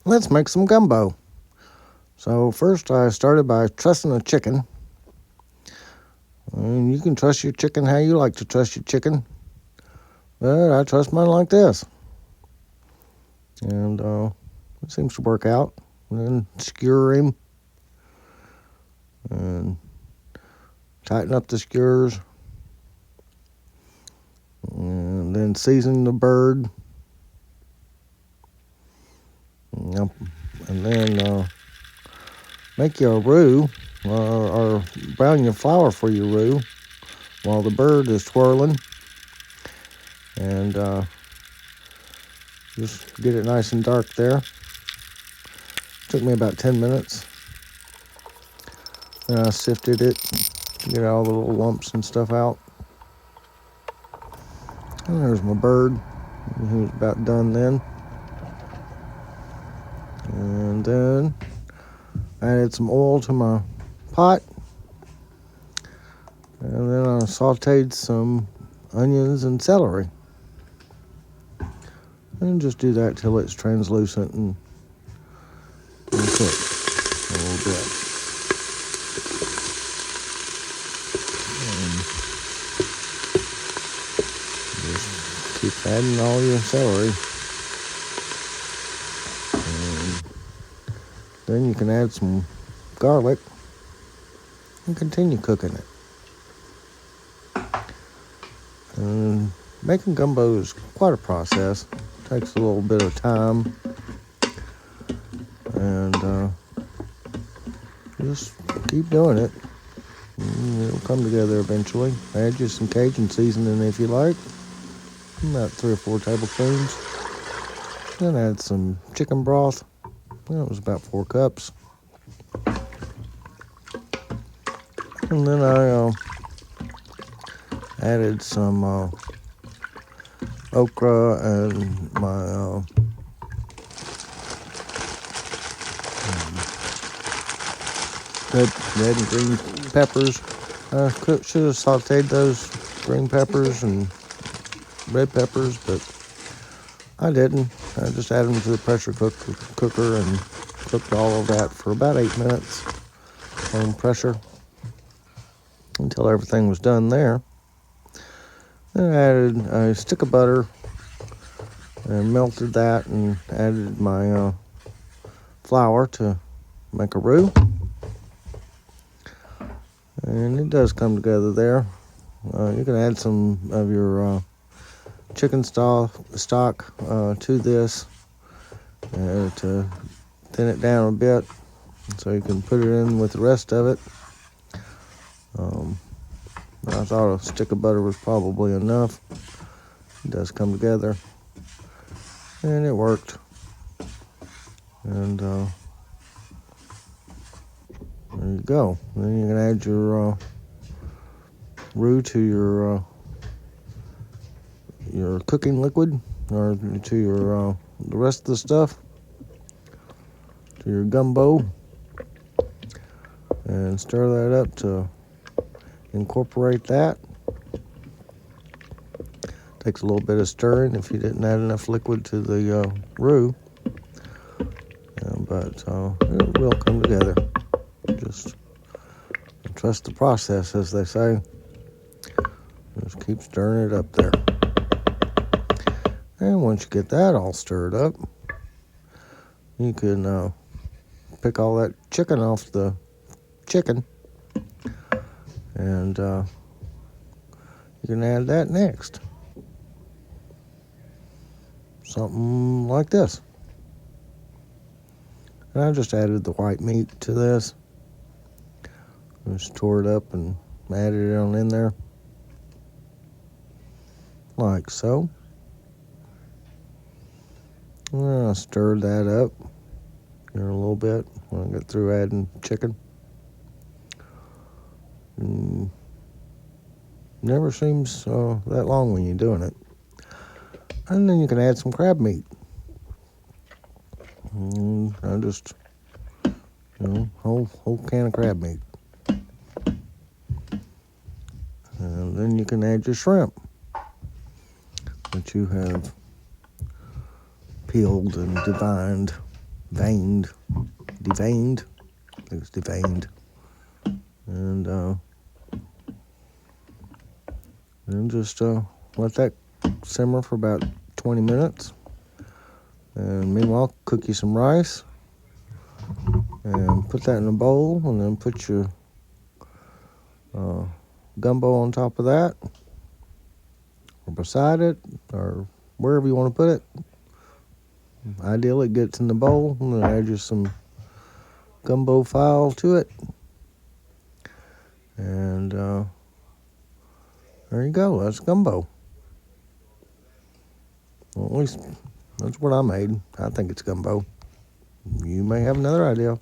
Let's make some gumbo. So first I started by trussing a chicken. And you can truss your chicken how you like to truss your chicken. But I truss mine like this. And it seems to work out. And then skewer him. And tighten up the skewers. And then season the bird. And then make you a roux, or brown your flour for your roux while the bird is twirling. And just get it nice and dark there. Took me about 10 minutes. Then I sifted it to get all the little lumps and stuff out. And there's my bird. He was about done then. And then I added some oil to my pot. And then I sauteed some onions and celery. And just do that till it's translucent and cooked a little bit. And just keep adding all your celery. And then you can add some garlic and continue cooking it. And making gumbo is quite a process. It takes a little bit of time. And just keep doing it. And it'll come together eventually. Add just some Cajun seasoning if you like. About 3 or 4 tablespoons. Then add some chicken broth. That was about 4 cups. And then I added some okra and my red and green peppers. I should have sauteed those green peppers and red peppers, but I didn't. I just added them to the pressure cooker and cooked all of that for about 8 minutes on pressure until everything was done there. Then I added a stick of butter and melted that and added my flour to make a roux. And it does come together there. You can add some of your chicken stock to this to thin it down a bit so you can put it in with the rest of it. I thought a stick of butter was probably enough. It does come together. And it worked. And there you go. Then you can add your roux to your cooking liquid, or to your the rest of the stuff, to your gumbo, and stir that up to incorporate that. Takes a little bit of stirring if you didn't add enough liquid to the roux, but it will come together. Just trust the process, as they say. Just keep stirring it up there. And once you get that all stirred up, you can pick all that chicken off the chicken, and you can add that next. Something like this. And I just added the white meat to this. Just tore it up and added it on in there. Like so. And I stirred that up here a little bit when I get through adding chicken. Never seems that long when you're doing it. And then you can add some crab meat. I just, whole can of crab meat. And then you can add your shrimp that you have peeled and deveined deveined. I think it's deveined. And then just let that simmer for about 20 minutes. And meanwhile, cook you some rice and put that in a bowl, and then put your gumbo on top of that, or beside it, or wherever you want to put it. Ideally, it gets in the bowl, and then add just some gumbo file to it. And there you go. That's gumbo. Well, at least that's what I made. I think it's gumbo. You may have another idea.